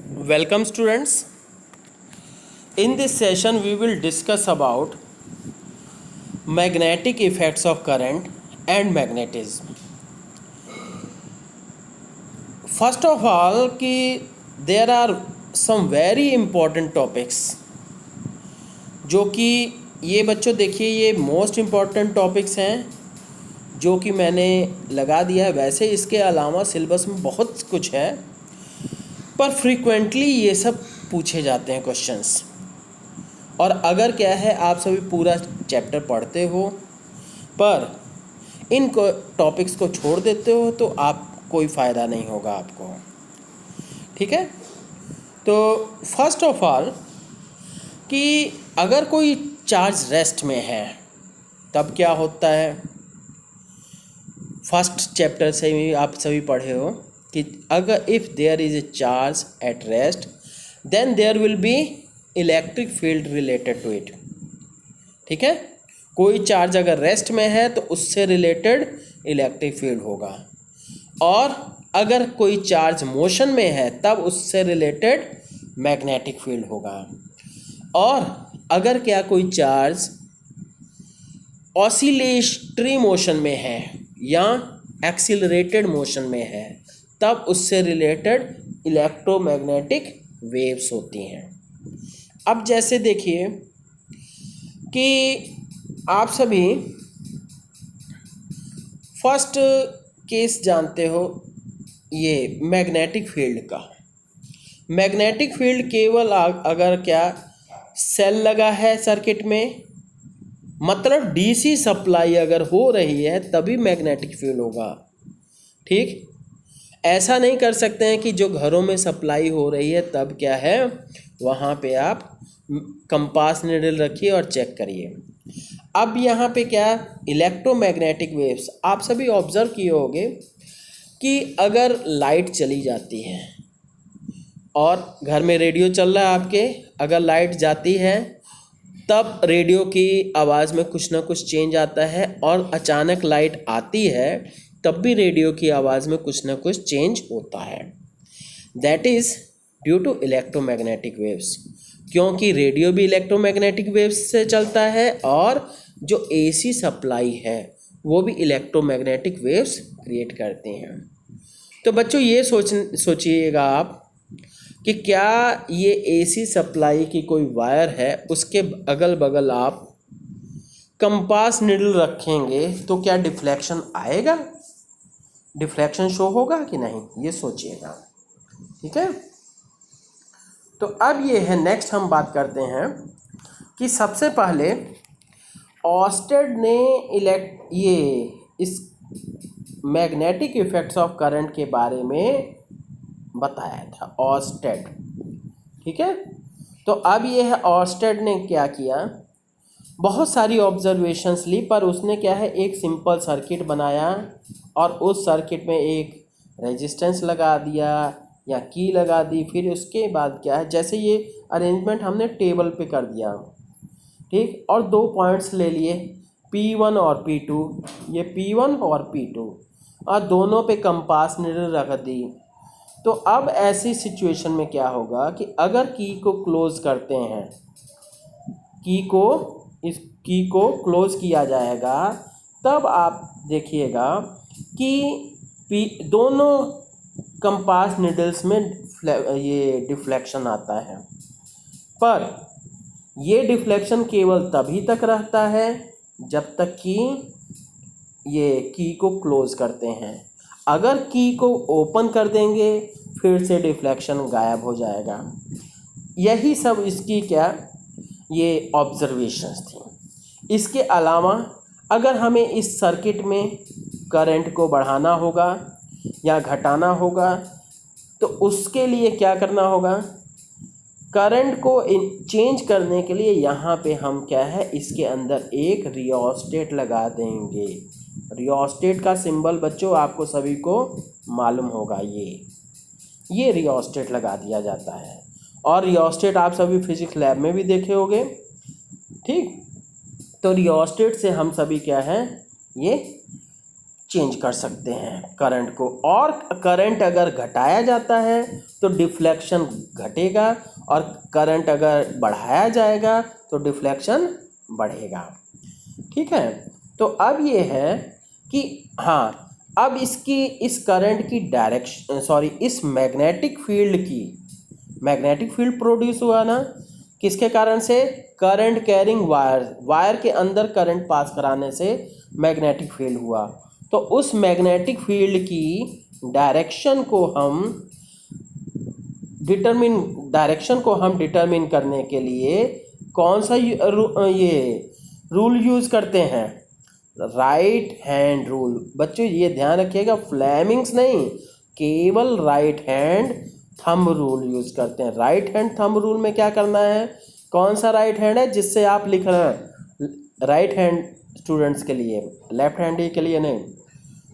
Welcome students. In this session we will discuss about magnetic effects of current and magnetism. First of all कि there are some very important topics जो कि ये बच्चों देखिए ये most important topics हैं जो कि मैंने लगा दिया है। वैसे इसके अलावा सिलेबस में बहुत कुछ है पर फ्रीक्वेंटली ये सब पूछे जाते हैं क्वेश्चंस। और अगर क्या है आप सभी पूरा चैप्टर पढ़ते हो पर इन टॉपिक्स को छोड़ देते हो तो आप कोई फ़ायदा नहीं होगा आपको। ठीक है, तो फर्स्ट ऑफ ऑल कि अगर कोई चार्ज रेस्ट में है तब क्या होता है। फर्स्ट चैप्टर से भी आप सभी पढ़े हो कि अगर if there is a charge at rest then there will be electric field related to it. ठीक है, कोई चार्ज अगर रेस्ट में है तो उससे रिलेटेड इलेक्ट्रिक फील्ड होगा, और अगर कोई चार्ज मोशन में है तब उससे रिलेटेड मैग्नेटिक फील्ड होगा। और अगर क्या कोई चार्ज ऑसिलेटरी मोशन में है या एक्सीलरेटेड मोशन में है तब उससे रिलेटेड इलेक्ट्रोमैग्नेटिक वेव्स होती हैं। अब जैसे देखिए कि आप सभी फर्स्ट केस जानते हो ये मैग्नेटिक फील्ड का। मैग्नेटिक फील्ड केवल अगर क्या सेल लगा है सर्किट में, मतलब डीसी सप्लाई अगर हो रही है तभी मैग्नेटिक फील्ड होगा। ठीक, ऐसा नहीं कर सकते हैं कि जो घरों में सप्लाई हो रही है तब क्या है वहाँ पे आप कंपास नीडल रखिए और चेक करिए। अब यहाँ पे क्या इलेक्ट्रोमैग्नेटिक वेव्स आप सभी ऑब्जर्व किए होंगे कि अगर लाइट चली जाती है और घर में रेडियो चल रहा है आपके, अगर लाइट जाती है तब रेडियो की आवाज़ में कुछ ना कुछ चेंज आता है, और अचानक लाइट आती है तब भी रेडियो की आवाज़ में कुछ ना कुछ चेंज होता है। That is due to electromagnetic waves, क्योंकि रेडियो भी इलेक्ट्रोमैग्नेटिक वेव्स से चलता है और जो एसी सप्लाई है वो भी इलेक्ट्रोमैग्नेटिक वेव्स क्रिएट करते हैं। तो बच्चों ये सोचिएगा आप कि क्या ये एसी सप्लाई की कोई वायर है, उसके अगल बगल आप कंपास निडल रखेंगे तो क्या डिफ्लेक्शन आएगा, डिफ्लेक्शन शो होगा कि नहीं, ये सोचिएगा। ठीक है, तो अब ये है नेक्स्ट हम बात करते हैं कि सबसे पहले ऑर्स्टेड ने ये इस मैग्नेटिक इफेक्ट्स ऑफ करंट के बारे में बताया था, ऑर्स्टेड। ठीक है, तो अब ये है ऑर्स्टेड ने क्या किया, बहुत सारी ऑब्जर्वेशंस ली पर उसने क्या है एक सिंपल सर्किट बनाया और उस सर्किट में एक रेजिस्टेंस लगा दिया या की लगा दी। फिर उसके बाद क्या है जैसे ये अरेंजमेंट हमने टेबल पे कर दिया। ठीक, और दो पॉइंट्स ले लिए P1 और P2, ये P1 और P2, और दोनों पे कंपास नीडल रख दी। तो अब ऐसी सिचुएशन में क्या होगा कि अगर की को क्लोज करते हैं, इस की को क्लोज किया जाएगा तब आप देखिएगा कि दोनों कंपास नीडल्स में ये डिफ्लेक्शन आता है, पर ये डिफ्लेक्शन केवल तभी तक रहता है जब तक कि ये की को क्लोज करते हैं। अगर की को ओपन कर देंगे फिर से डिफ्लेक्शन गायब हो जाएगा। यही सब इसकी क्या ये ऑब्जर्वेशंस थी। इसके अलावा अगर हमें इस सर्किट में करंट को बढ़ाना होगा या घटाना होगा तो उसके लिए क्या करना होगा, करंट को चेंज करने के लिए यहाँ पे हम क्या है इसके अंदर एक रियोस्टेट लगा देंगे। रियोस्टेट का सिंबल बच्चों आपको सभी को मालूम होगा, ये रियोस्टेट लगा दिया जाता है, और रियोस्टेट आप सभी फिजिक्स लैब में भी देखे होंगे। ठीक, तो रियोस्टेट से हम सभी क्या है ये चेंज कर सकते हैं करंट को। और करंट अगर घटाया जाता है तो डिफ्लेक्शन घटेगा, और करंट अगर बढ़ाया जाएगा तो डिफ्लेक्शन बढ़ेगा। ठीक है, तो अब ये है कि हाँ, अब इसकी इस करंट की डायरेक्शन, सॉरी, इस मैग्नेटिक फील्ड प्रोड्यूस हुआ ना, किसके कारण से? करंट कैरिंग वायर के अंदर करंट पास कराने से मैग्नेटिक फील्ड हुआ। तो उस मैग्नेटिक फील्ड की डायरेक्शन को हम डिटरमिन करने के लिए कौन सा ये रूल यूज़ करते हैं? Right hand rule. बच्चों ये ध्यान रखिएगा, फ्लेमिंग्स नहीं, केवल right hand thumb rule use करते हैं। राइट हैंड थंब रूल में क्या करना है? कौन सा राइट हैंड है जिससे आप लिख रहे हैं? राइट हैंड स्टूडेंट्स के लिए, लेफ्ट हैंड के लिए नहीं।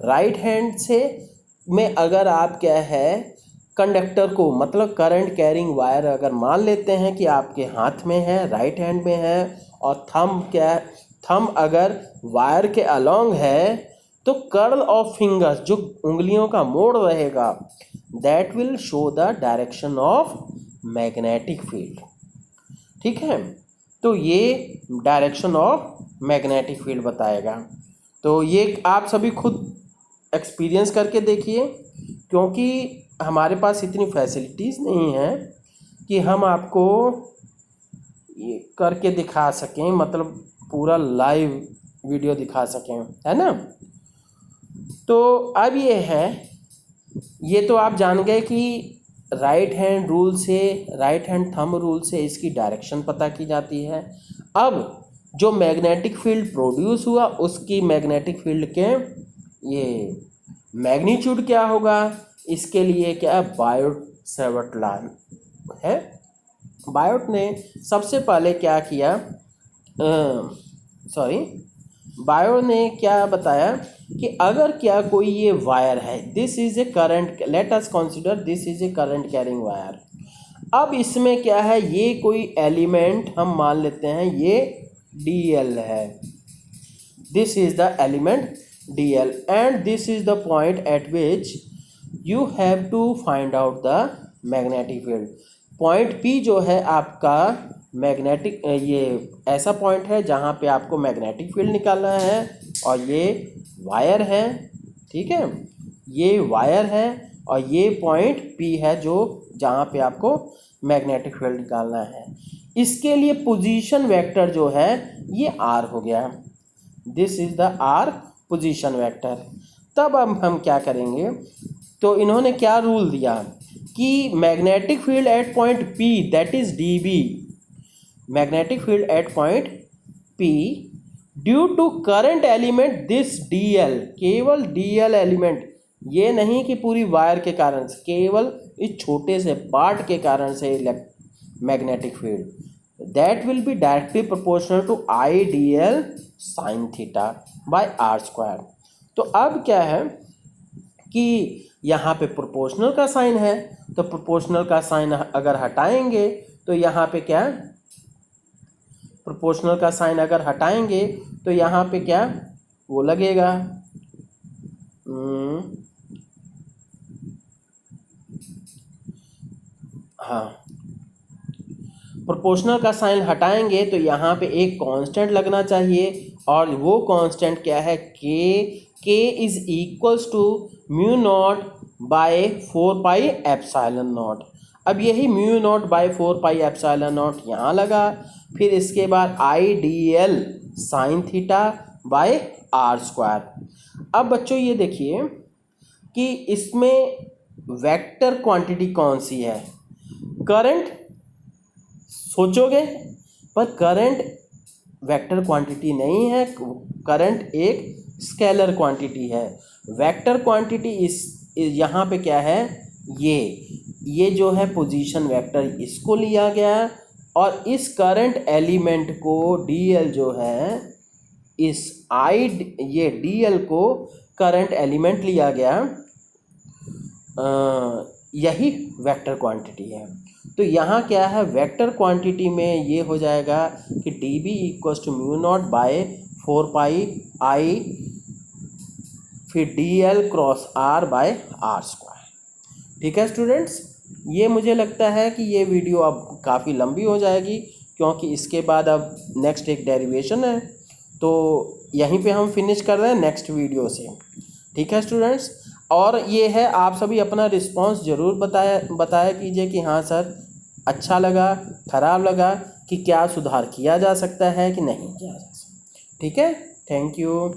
राइट हैंड से में अगर आप क्या है, कंडक्टर को, मतलब करंट कैरिंग वायर अगर मान लेते हैं कि आपके हाथ में है, राइट हैंड में है, और थंब अगर वायर के अलोंग है, तो कर्ल ऑफ फिंगर्स, जो उंगलियों का मोड़ रहेगा, that will show the direction of magnetic field. ठीक है, तो ये डायरेक्शन ऑफ मैग्नेटिक फील्ड बताएगा। तो ये आप सभी खुद एक्सपीरियंस करके देखिए, क्योंकि हमारे पास इतनी फैसिलिटीज़ नहीं है कि हम आपको ये करके दिखा सकें, मतलब पूरा लाइव वीडियो दिखा सकें, है ना। तो अब ये है, ये तो आप जान गए कि राइट हैंड थंब रूल से इसकी डायरेक्शन पता की जाती है। अब जो मैग्नेटिक फील्ड प्रोड्यूस हुआ, उसकी मैग्नेटिक फील्ड के ये मैग्नीट्यूड क्या होगा, इसके लिए क्या है, बायोट सेवर्ट लॉ है। बायोट ने सबसे पहले क्या किया, बायोट ने क्या बताया कि अगर क्या कोई ये वायर है, this is a current, let us consider this is a current carrying wire. अब इसमें क्या है, ये कोई एलिमेंट हम मान लेते हैं, ये DL है, this is the element DL, and this is the point at which you have to find out the magnetic field. Point P जो है आपका मैग्नेटिक, ये ऐसा पॉइंट है जहाँ पे आपको मैग्नेटिक फील्ड निकालना है, और ये वायर है। ठीक है, ये वायर है, और ये पॉइंट P है जो जहाँ पे आपको मैग्नेटिक फील्ड निकालना है। इसके लिए पोजीशन वेक्टर जो है ये R हो गया, this is the R position vector. तब अब हम क्या करेंगे, तो इन्होंने क्या रूल दिया कि magnetic field at point P, that is DB, magnetic field at point P due to current element this DL, केवल DL एलिमेंट, ये नहीं कि पूरी वायर के कारण से, केवल इस छोटे से पार्ट के कारण से magnetic field, that will be directly proportional to IDL sine theta by R²। तो अब क्या है कि यहाँ पे प्रोपोर्शनल का साइन है, तो प्रोपोर्शनल का साइन अगर हटाएंगे तो यहाँ पे क्या, प्रोपोर्शनल का साइन अगर हटाएंगे तो यहाँ पे क्या वो लगेगा, हाँ, प्रोपोर्शनल का साइन हटाएंगे तो यहाँ पे एक कांस्टेंट लगना चाहिए, और वो कांस्टेंट क्या है, K is equals to mu naught by 4 pi epsilon naught. अब यही mu naught by 4 pi epsilon naught यहाँ लगा, फिर इसके बाद IDL sine theta by R²। अब बच्चों ये देखिए कि इसमें वेक्टर क्वांटिटी कौन सी है, करंट सोचोगे, पर करंट वेक्टर क्वांटिटी नहीं है, करंट एक स्केलर क्वांटिटी है। वेक्टर क्वांटिटी इस यहाँ पे क्या है, ये जो है पोजीशन वेक्टर, इसको लिया गया, और इस करंट एलिमेंट को DL जो है, इस ये DL को करंट एलिमेंट लिया गया, यही वेक्टर क्वांटिटी है। तो यहाँ क्या है, वेक्टर क्वांटिटी में ये हो जाएगा कि DB equals to mu naught by 4 pi फिर dl cross r by r square. ठीक है स्टूडेंट्स, ये मुझे लगता है कि ये वीडियो अब काफ़ी लंबी हो जाएगी, क्योंकि इसके बाद अब नेक्स्ट एक डेरिवेशन है, तो यहीं पे हम फिनिश कर रहे हैं नेक्स्ट वीडियो से। ठीक है स्टूडेंट्स, और ये है, आप सभी अपना रिस्पांस ज़रूर बताया कीजिए कि हाँ सर अच्छा लगा, ख़राब लगा, कि क्या सुधार किया जा सकता है कि नहीं किया जा सकता। ठीक है, थैंक यू।